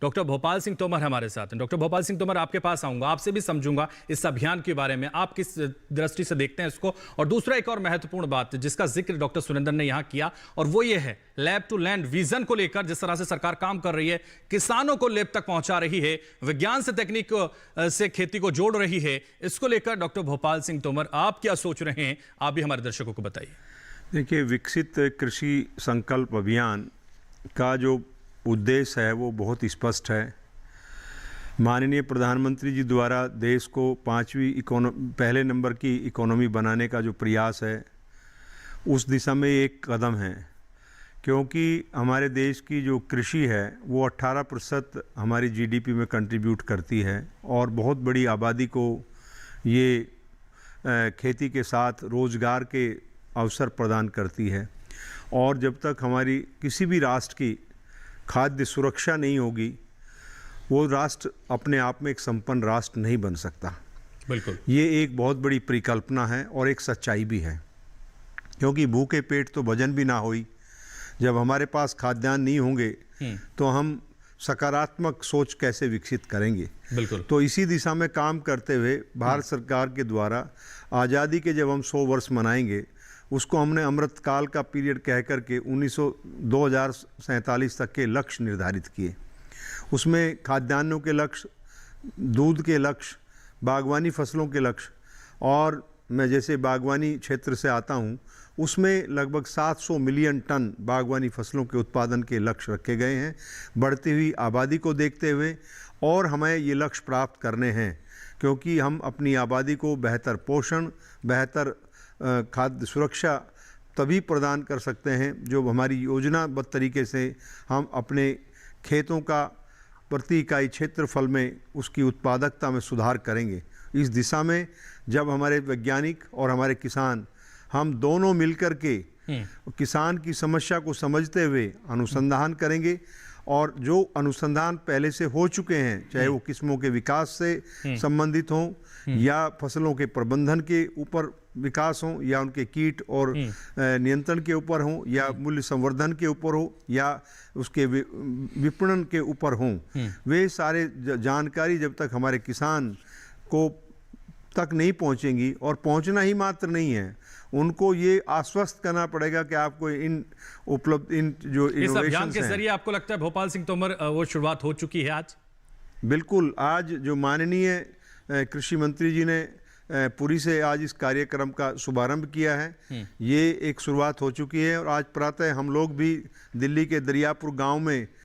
Doctor Bhopal Singh Tomar हमारे साथ हैं। डॉक्टर भोपाल सिंह तोमर, आपके पास आऊंगा, आपसे भी समझूंगा इस अभियान के बारे में, आप किस दृष्टि से देखते हैं इसको। और दूसरा एक और महत्वपूर्ण बात जिसका जिक्र डॉक्टर सुरेंद्र ने यहाँ किया, और वो ये है लैब टू लैंड विजन को लेकर जिस तरह से सरकार काम कर रही है, किसानों को लैब तक पहुंचा रही है, विज्ञान से तकनीक से खेती को जोड़ रही है, इसको लेकर डॉक्टर भोपाल सिंह तोमर आप क्या सोच रहे हैं, आप भी हमारे दर्शकों को बताइए। देखिए, विकसित कृषि संकल्प अभियान का जो उद्देश्य है वो बहुत स्पष्ट है। माननीय प्रधानमंत्री जी द्वारा देश को पहले नंबर की इकोनॉमी बनाने का जो प्रयास है, उस दिशा में एक कदम है, क्योंकि हमारे देश की जो कृषि है वो 18% हमारी जीडीपी में कंट्रीब्यूट करती है और बहुत बड़ी आबादी को ये खेती के साथ रोज़गार के अवसर प्रदान करती है। और जब तक हमारी किसी भी राष्ट्र की खाद्य सुरक्षा नहीं होगी, वो राष्ट्र अपने आप में एक संपन्न राष्ट्र नहीं बन सकता। बिल्कुल, ये एक बहुत बड़ी परिकल्पना है और एक सच्चाई भी है, क्योंकि भूखे पेट तो भजन भी ना होई। जब हमारे पास खाद्यान्न नहीं होंगे तो हम सकारात्मक सोच कैसे विकसित करेंगे। बिल्कुल, तो इसी दिशा में काम करते हुए भारत सरकार के द्वारा आज़ादी के जब हम 100 वर्ष मनाएंगे, उसको हमने अमृतकाल का पीरियड कह कर के 2047 तक के लक्ष्य निर्धारित किए। उसमें खाद्यान्नों के लक्ष्य, दूध के लक्ष्य, बागवानी फसलों के लक्ष्य, और मैं जैसे बागवानी क्षेत्र से आता हूँ, उसमें लगभग 700 मिलियन टन बागवानी फसलों के उत्पादन के लक्ष्य रखे गए हैं। बढ़ती हुई आबादी को देखते हुए और हमें ये लक्ष्य प्राप्त करने हैं, क्योंकि हम अपनी आबादी को बेहतर पोषण, बेहतर खाद्य सुरक्षा तभी प्रदान कर सकते हैं जो हमारी योजनाबद्ध तरीके से हम अपने खेतों का प्रति इकाई क्षेत्रफल में उसकी उत्पादकता में सुधार करेंगे। इस दिशा में जब हमारे वैज्ञानिक और हमारे किसान, हम दोनों मिलकर के किसान की समस्या को समझते हुए अनुसंधान करेंगे, और जो अनुसंधान पहले से हो चुके हैं, चाहे वो किस्मों के विकास से संबंधित हों या फसलों के प्रबंधन के ऊपर विकास हों, या उनके कीट और नियंत्रण के ऊपर हों, या मूल्य संवर्धन के ऊपर हो, या उसके विपणन के ऊपर हों, वे सारे जानकारी जब तक हमारे किसान को तक नहीं पहुंचेंगी, और पहुंचना ही मात्र नहीं है, उनको ये आश्वस्त करना पड़ेगा कि आपको इन जो इस अभियान के जरिए आपको लगता है भोपाल सिंह तोमर वो शुरुआत हो चुकी है आज? बिल्कुल, आज जो माननीय कृषि मंत्री जी ने पुरी से आज इस कार्यक्रम का शुभारंभ किया है, ये एक शुरुआत हो चुकी है। और आज प्रातः हम लोग भी दिल्ली के दरियापुर गांव में